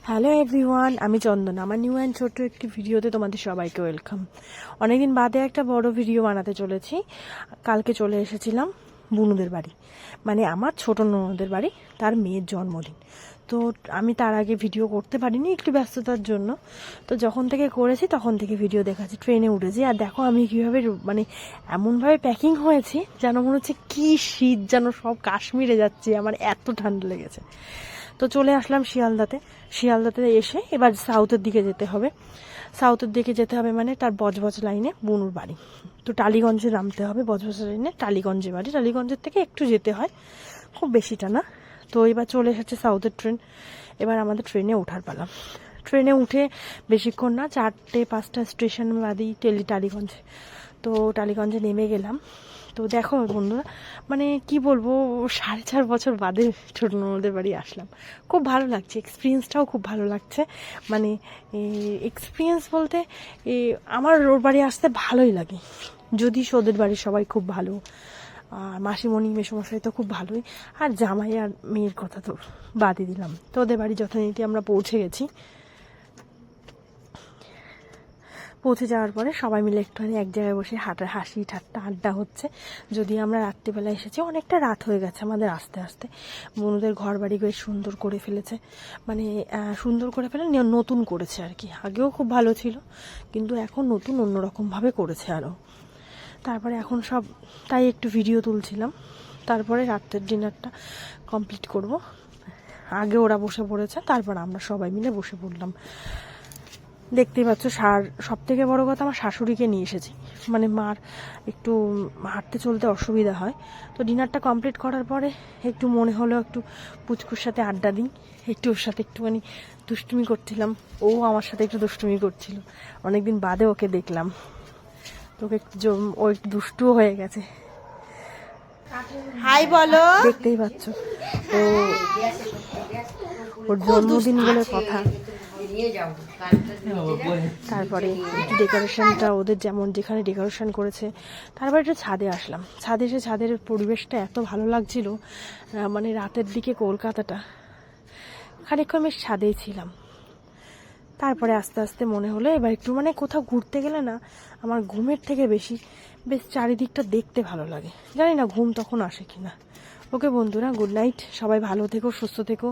Hello everyone, আমি চন্দনা। আমার new and ছোট্ট একটি ভিডিওতে তোমাদের সবাইকে ওয়েলকাম। অনেকদিন বাদে একটা বড় ভিডিও বানাতে চলেছি। কালকে চলে এসেছিলাম বুনুদের বাড়ি, মানে আমার ছোট ননদের বাড়ি, তার মেয়ের জন্মদিন। তো আমি তার আগে ভিডিও করতে পারিনি একটু ব্যস্ততার জন্য। তো যখন থেকে করেছি তখন থেকে ভিডিও দেখাচ্ছি। ট্রেনে উঠেছি আর দেখো আমি কীভাবে মানে এমনভাবে প্যাকিং হয়েছি যেন মনে হচ্ছে কী শীত, যেন সব কাশ্মীরে যাচ্ছি, আমার এত ঠান্ডা লেগেছে। তো চলে আসলাম শিয়ালদাতে এসে এবার সাউথের দিকে যেতে হবে। মানে তার বজবজ লাইনে বুনুর বাড়ি। তো টালিগঞ্জে নামতে হবে, বজবজ লাইনে টালিগঞ্জে বাড়ি। টালিগঞ্জের থেকে একটু যেতে হয়, খুব বেশিটা না। তো এবার চলে এসেছে সাউথের ট্রেন। এবার আমাদের ট্রেনে ওঠার পালা। ট্রেনে উঠে বেশিক্ষণ না, 4-5টা স্টেশন বাদেই টালিগঞ্জে। তো টালিগঞ্জে নেমে গেলাম। তো দেখো বন্ধুরা, মানে কি বলবো, 4.5 বছর বাদে ছোট ননদের বাড়ি আসলাম। খুব ভালো লাগছে, এক্সপিরিয়েন্সটাও খুব ভালো লাগছে। মানে এক্সপিরিয়েন্স বলতে আমার ওর বাড়ি আসতে ভালোই লাগে। যদি ওদের বাড়ির সবাই খুব ভালো, মাসিমণি মেসোমশাই তো খুব ভালোই, আর জামাই আর মেয়ের কথা তো বাদই দিলাম। তো ওদের বাড়ি যথারীতি আমরা পৌঁছে গেছি। পৌঁছে যাওয়ার পরে সবাই মিলে একটুখানি এক জায়গায় বসে হাসি ঠাট্টা আড্ডা হচ্ছে। যদি আমরা রাত্রিবেলা এসেছি, অনেকটা রাত হয়ে গেছে আমাদের আস্তে আস্তে। বনুদের ঘর বাড়ি বেশ সুন্দর করে ফেলেছে, মানে সুন্দর করে ফেলে নতুন করেছে আর কি। আগেও খুব ভালো ছিল, কিন্তু এখন নতুন অন্যরকমভাবে করেছে আরও। তারপরে এখন সব তাই একটু ভিডিও তুলছিলাম। তারপরে রাত্রের ডিনারটা কমপ্লিট করব। আগে ওরা বসে পড়েছে, তারপর আমরা সবাই মিলে বসে পড়লাম। দেখতেই পাচ্ছ, সব থেকে বড় কথা, আমার শাশুড়িকে নিয়ে এসেছি। মানে মার একটু হাঁটতে চলতে অসুবিধা হয়। তো ডিনারটা কমপ্লিট করার পরে একটু মনে হলো একটু পুচকুর সাথে আড্ডা দিই, একটু ওর সাথে একটুখানি দুষ্টুমি করছিলাম। ও আমার সাথে একটু দুষ্টুমি করছিল, অনেকদিন বাদে ওকে দেখলাম। তোকে ও একটু দুষ্টুও হয়ে গেছে। হাই বলো। দেখতেই পাচ্ছ, তো ওর জন্মদিন বলে কথা। তারপরে একটু ডেকোরেশনটা ওদের যেখানে ডেকোরেশন করেছে, তারপরে একটু ছাদে আসলাম। ছাদে এসে ছাদের পরিবেশটা এত ভালো লাগছিল, মানে রাতের দিকে কলকাতাটা। খানিকক্ষণ বেশ ছাদেই ছিলাম। তারপরে আস্তে আস্তে মনে হলো এবার একটু মানে কোথাও ঘুরতে গেলে না, আমার ঘুমের থেকে বেশ চারিদিকটা দেখতে ভালো লাগে। জানি না ঘুম তখন আসে কিনা। ওকে বন্ধুরা, গুড নাইট, সবাই ভালো থেকো, সুস্থ থেকো।